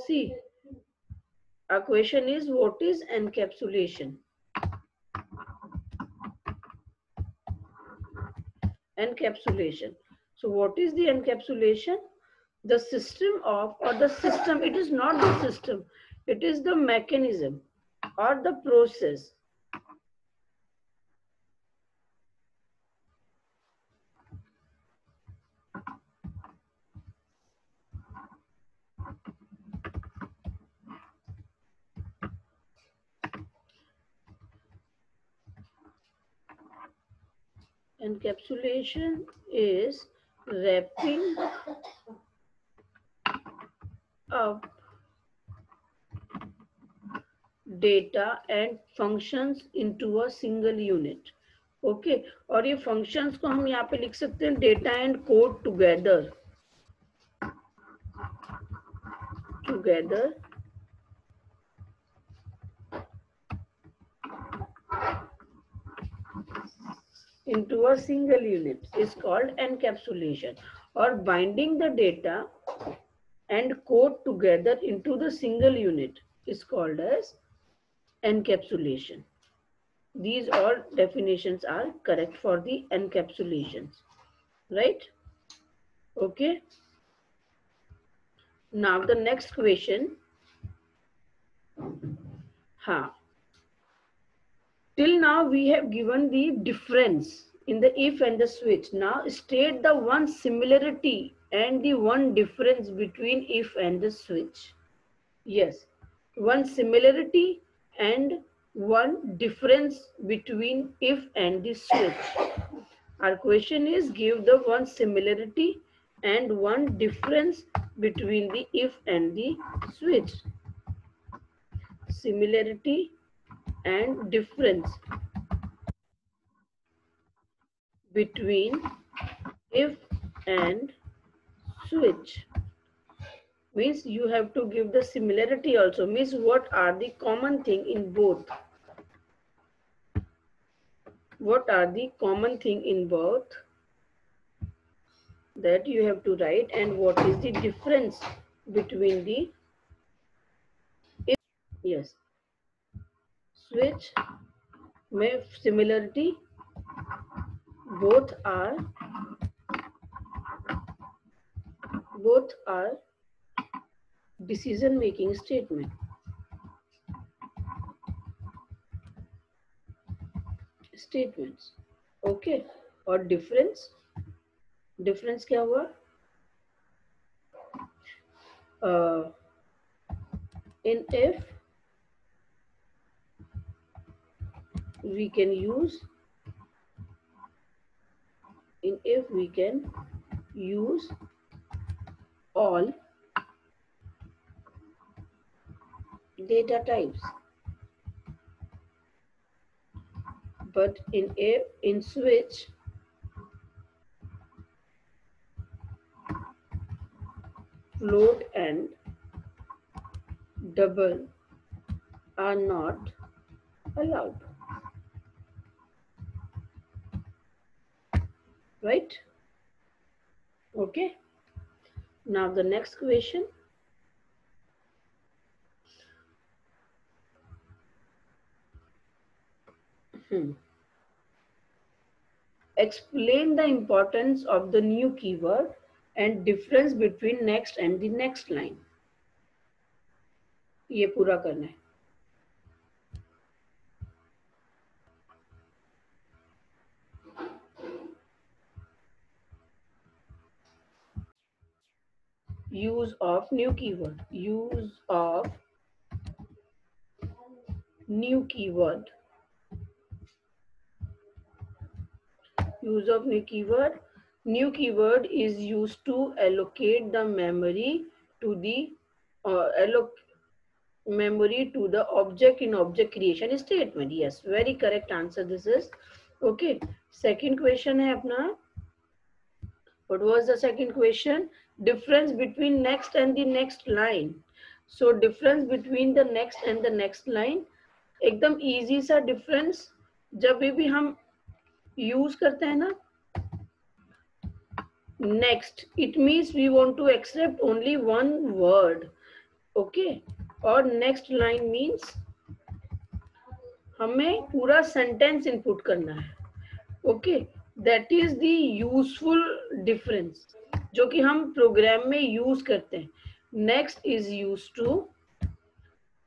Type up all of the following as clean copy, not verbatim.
See, our question is, what is encapsulation? Encapsulation. So what is the encapsulation? The system of, or the system, it is not the system, it is the mechanism or the process encapsulation is wrapping up data and functions into a single unit. Okay और ये functions को हम यहाँ पे लिख सकते हैं data and code together into a single unit is called encapsulation, or binding the data and code together into the single unit is called as encapsulation. These all definitions are correct for the encapsulations, right? Okay. Now the next question. Till now we have given the difference in the if and the switch. Now state the one similarity and the one difference between if and the switch. Yes, one similarity and one difference between if and the switch. Our question is, give the one similarity and one difference between the if and the switch. Similarity and difference between if and switch. Means you have to give the similarity also. Means what are the common thing in both? What are the common thing in both? That you have to write. And what is the difference between the if? Yes. Switch में similarity, both are decision making statements. Okay. और difference क्या हुआ? In if we can use all data types, but in switch float and double are not allowed. Right? Okay. Now the next question. Explain the importance of the new keyword and difference between next and the next line. ये पूरा करना है. Use of new keyword. Use of new keyword. Use of new keyword. New keyword is used to allocate the memory to the memory to the object in object creation statement. Yes, very correct answer this is. Okay. Second question है अपना. What was the second question? Difference between next and the next line. So difference between the next and the next line. एकदम easy सा difference. जब भी हम use करते हैं ना, next, it means we want to accept only one word. Okay, और next line means हमें पूरा सेंटेंस इनपुट करना है. Okay, that is the useful difference जो कि हम प्रोग्राम में यूज करते हैं. Next is use to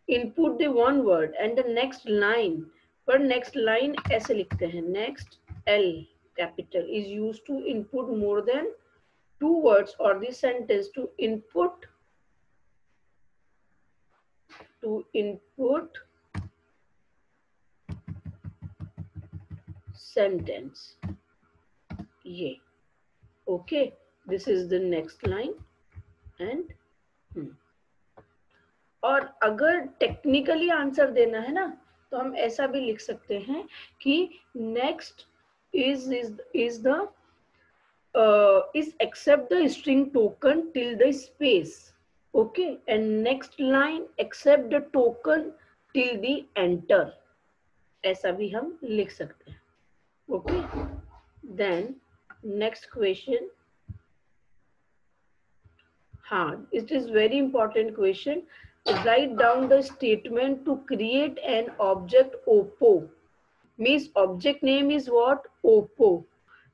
input the one word and the next line, पर नेक्स्ट लाइन ऐसे लिखते हैं, next L capital is use to input more than two words or the sentence to input sentence. ये okay, this is the next line. and और अगर technically answer देना है ना तो हम ऐसा भी लिख सकते हैं कि next is the is accept the string token till the space. Okay, and next line accept the token till the enter. ऐसा भी हम लिख सकते हैं. Okay, then next question. हाँ, it is very important question. Write down the statement to create an object Oppo. Means object name is what? Oppo.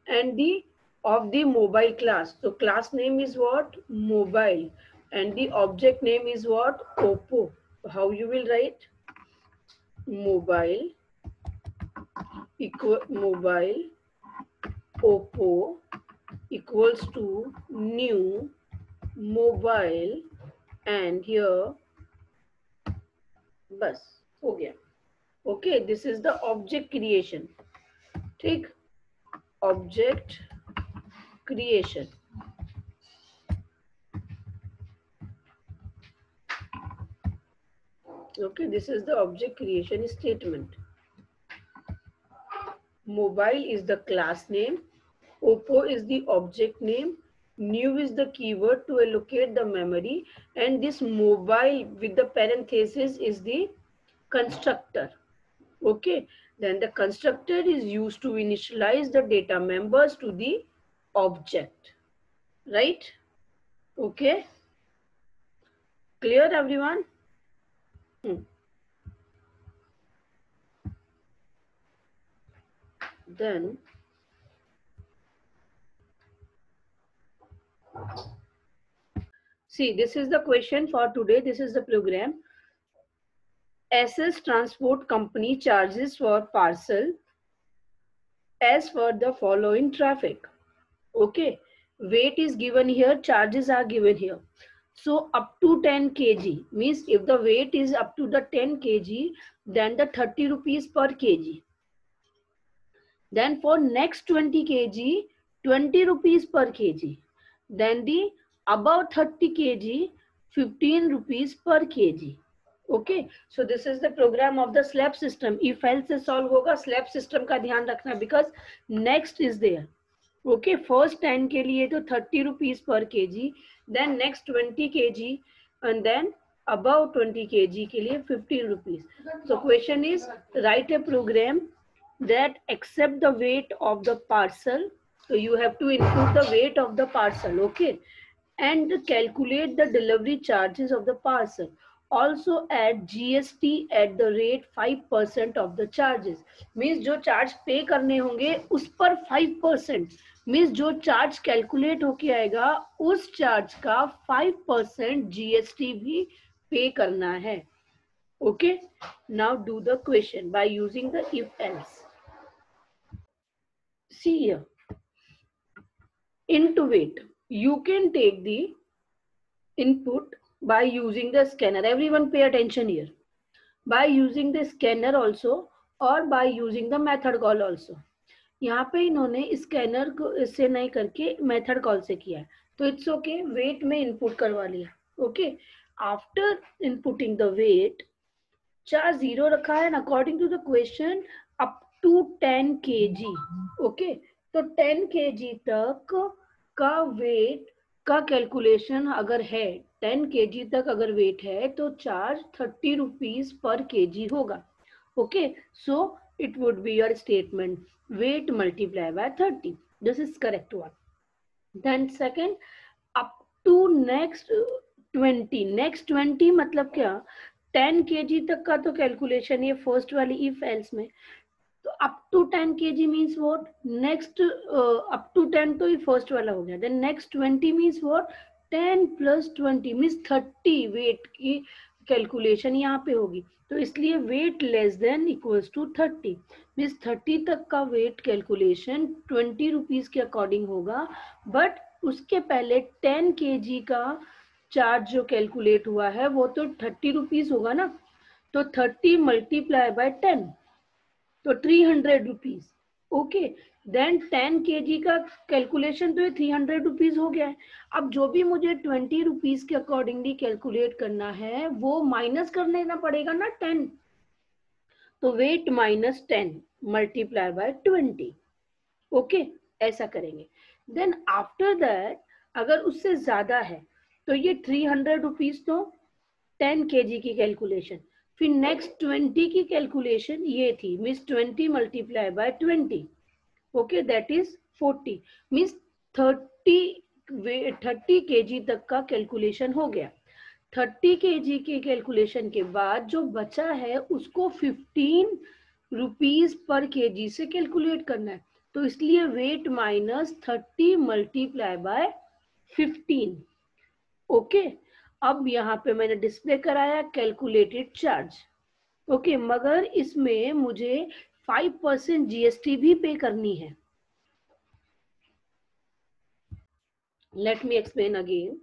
And the of the mobile class. So class name is what? Mobile. And the object name is what? Oppo. So how you will write? Mobile Oppo equals to new mobile, and here बस हो गया. Okay, this is the object creation. ठीक, object creation. Okay, this is the object creation statement. Mobile is the class name, Oppo is the object name, new is the keyword to allocate the memory, and this mobile with the parenthesis is the constructor. Okay, then the constructor is used to initialize the data members to the object, right? Okay, clear everyone? Then see, this is the question for today. This is the program. SS Transport Company charges for parcel as for the following traffic. Okay, weight is given here, charges are given here. So up to 10 kg means if the weight is up to the 10 kg, then the 30 rupees per kg. Then for next 20 kg, 20 rupees per kg. Then the above 30 kg, 15 rupees per kg. Okay, so this is the program of the slab system. If else से solve होगा, slab system का ध्यान रखना because next is there. Okay, first 10 के लिए तो 30 rupees per kg, then next 20 kg, and then above 20 kg के लिए 15 rupees. So question is write a program that accept the weight of the parcel. So you have to input the weight of the parcel, okay, and calculate the delivery charges of the parcel. Also add GST at the rate 5% of the charges. Means जो charge pay करने होंगे उस पर 5%. Means जो charge calculate होके आएगा उस charge का 5% GST भी pay करना है. Okay. Now do the question by using the if else. See here. Into weight, you can take the input by using the scanner. Everyone pay attention here. By using the scanner also or by using the method call also. यहाँ पे इन्होंने scanner को इससे नहीं करके method call से किया है तो इट्स ओके, वेट में इनपुट करवा लिया. Okay, after inputting the weight, charge 0 रखा है according to the question up to 10 kg. Okay, तो 10 kg तक का वेट का कैलकुलेशन अगर है, 10 kg तक अगर वेट है तो चार्ज 30 रुपीज पर kg होगा. Okay, so it would be your statement weight multiplied by 30. This is correct one. Then second, up to next 20, next 20 मतलब क्या, 10 kg तक का तो कैलकुलेशन ये फर्स्ट वाली इफ एल्स में, तो up to 10 kg means what, next up to 10 तो ये फर्स्ट वाला हो गया, then next 20 means what, 10 plus 20 means 30 weight की कैलकुलेशन यहाँ पे होगी, तो इसलिए weight less than equals to 30 means 30 तक का वेट कैलकुलेशन 20 रुपीज के अकॉर्डिंग होगा, बट उसके पहले 10 kg का चार्ज जो कैलकुलेट हुआ है वो तो 30 रुपीज होगा ना, तो 30 मल्टीप्लाई बाय 10 तो 300 रुपीज। ओके, देन 10 kg का कैलकुलेशन तो ये 300 रुपीज हो गया है। अब जो भी मुझे 20 रुपीज के अकॉर्डिंगली कैलकुलेट करना है वो माइनस कर लेना पड़ेगा ना 10, तो wait minus 10 multiply by 20। Okay, ऐसा करेंगे। देन आफ्टर दैट अगर उससे ज्यादा है तो ये 300 रुपीज तो 10 kg की कैलकुलेशन, फिर नेक्स्ट 20 की कैलकुलेशन ये थी means 20 multiply by 20, okay that is 40 means 30 kg तक का कैलकुलेशन हो गया। 30 kg के कैलकुलेशन के बाद जो बचा है उसको 15 रुपीज पर केजी से कैलकुलेट करना है, तो इसलिए wait minus 30 multiply by 15। Okay, अब यहाँ पे मैंने डिस्प्ले कराया कैलकुलेटेड चार्ज। ओके, मगर इसमें मुझे 5% जीएसटी भी पे करनी है। Let me explain again.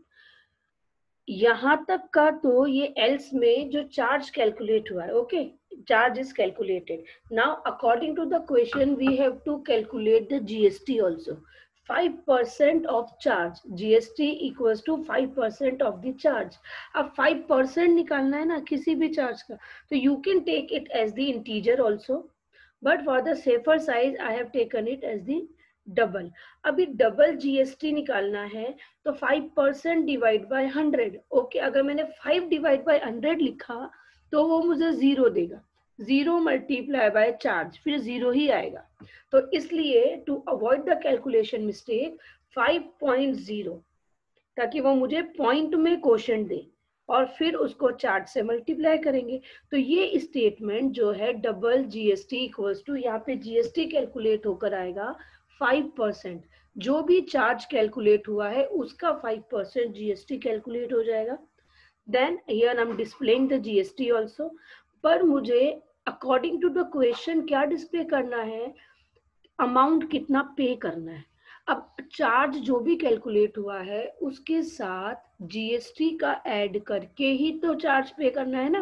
यहां तक का तो ये एल्स में जो चार्ज कैलकुलेट हुआ है, okay, charge is calculated. Now according to the question we have to calculate the GST also. 5% of charge, GST equals to 5% of the charge. अब 5% निकालना है ना किसी भी चार्ज का, तो you can take it as the integer also, but for the safer size I have taken it as the double. अभी double GST निकालना है तो 5% डिवाइड बाय 100। ओके, अगर मैंने 5 डिवाइड बाय 100 लिखा तो वो मुझे 0 देगा, 0 मल्टीप्लाई बाय चार्ज फिर 0 ही आएगा, तो इसलिए to avoid the calculation mistake 5.0, ताकि वो मुझे पॉइंट में क्वोशंट दे और फिर उसको चार्ज से मल्टीप्लाई करेंगे। तो ये स्टेटमेंट जो है डबल जीएसटी इक्वल्स टू, यहाँ पे जीएसटी कैलकुलेट होकर आएगा 5%, जो भी चार्ज कैलकुलेट हुआ है उसका 5% जीएसटी कैलकुलेट हो जाएगा। Then here I am displaying the GST also, पर मुझे अकॉर्डिंग टू द क्वेश्चन क्या डिस्प्ले करना है, अमाउंट कितना पे करना है। अब चार्ज जो भी कैलकुलेट हुआ है उसके साथ जीएसटी का ऐड करके ही तो चार्ज पे करना है ना,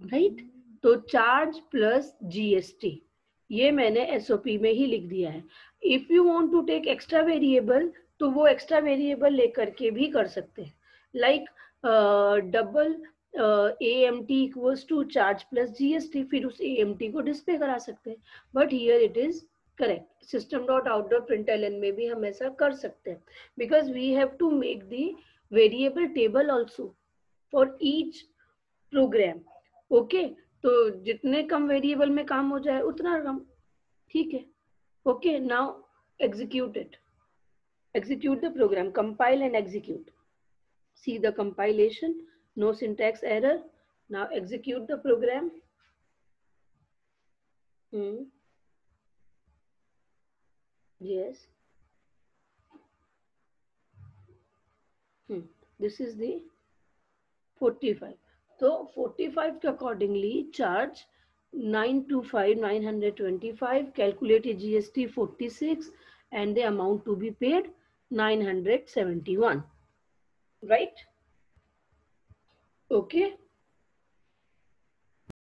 राइट? तो चार्ज प्लस जीएसटी ये मैंने एसओपी में ही लिख दिया है। If you want to take extra variable तो वो एक्स्ट्रा वेरिएबल लेकर के भी कर सकते हैं, like double AMT equals to charge plus GST, फिर उस AMT को डिस्प्ले करा सकते हैं, but here it is correct. System dot out dot println में भी हम ऐसा कर सकते हैं, because we have to make the variable table also for each program. Okay, तो जितने कम वेरिएबल में काम हो जाए उतना कम, ठीक है। Okay, now execute it, execute the program, compile and execute. See the compilation, no syntax error. Now execute the program. Yes. This is the 45. So 45 के accordingly charge 925 925, calculated GST 46, and the amount to be paid 971, right? Okay.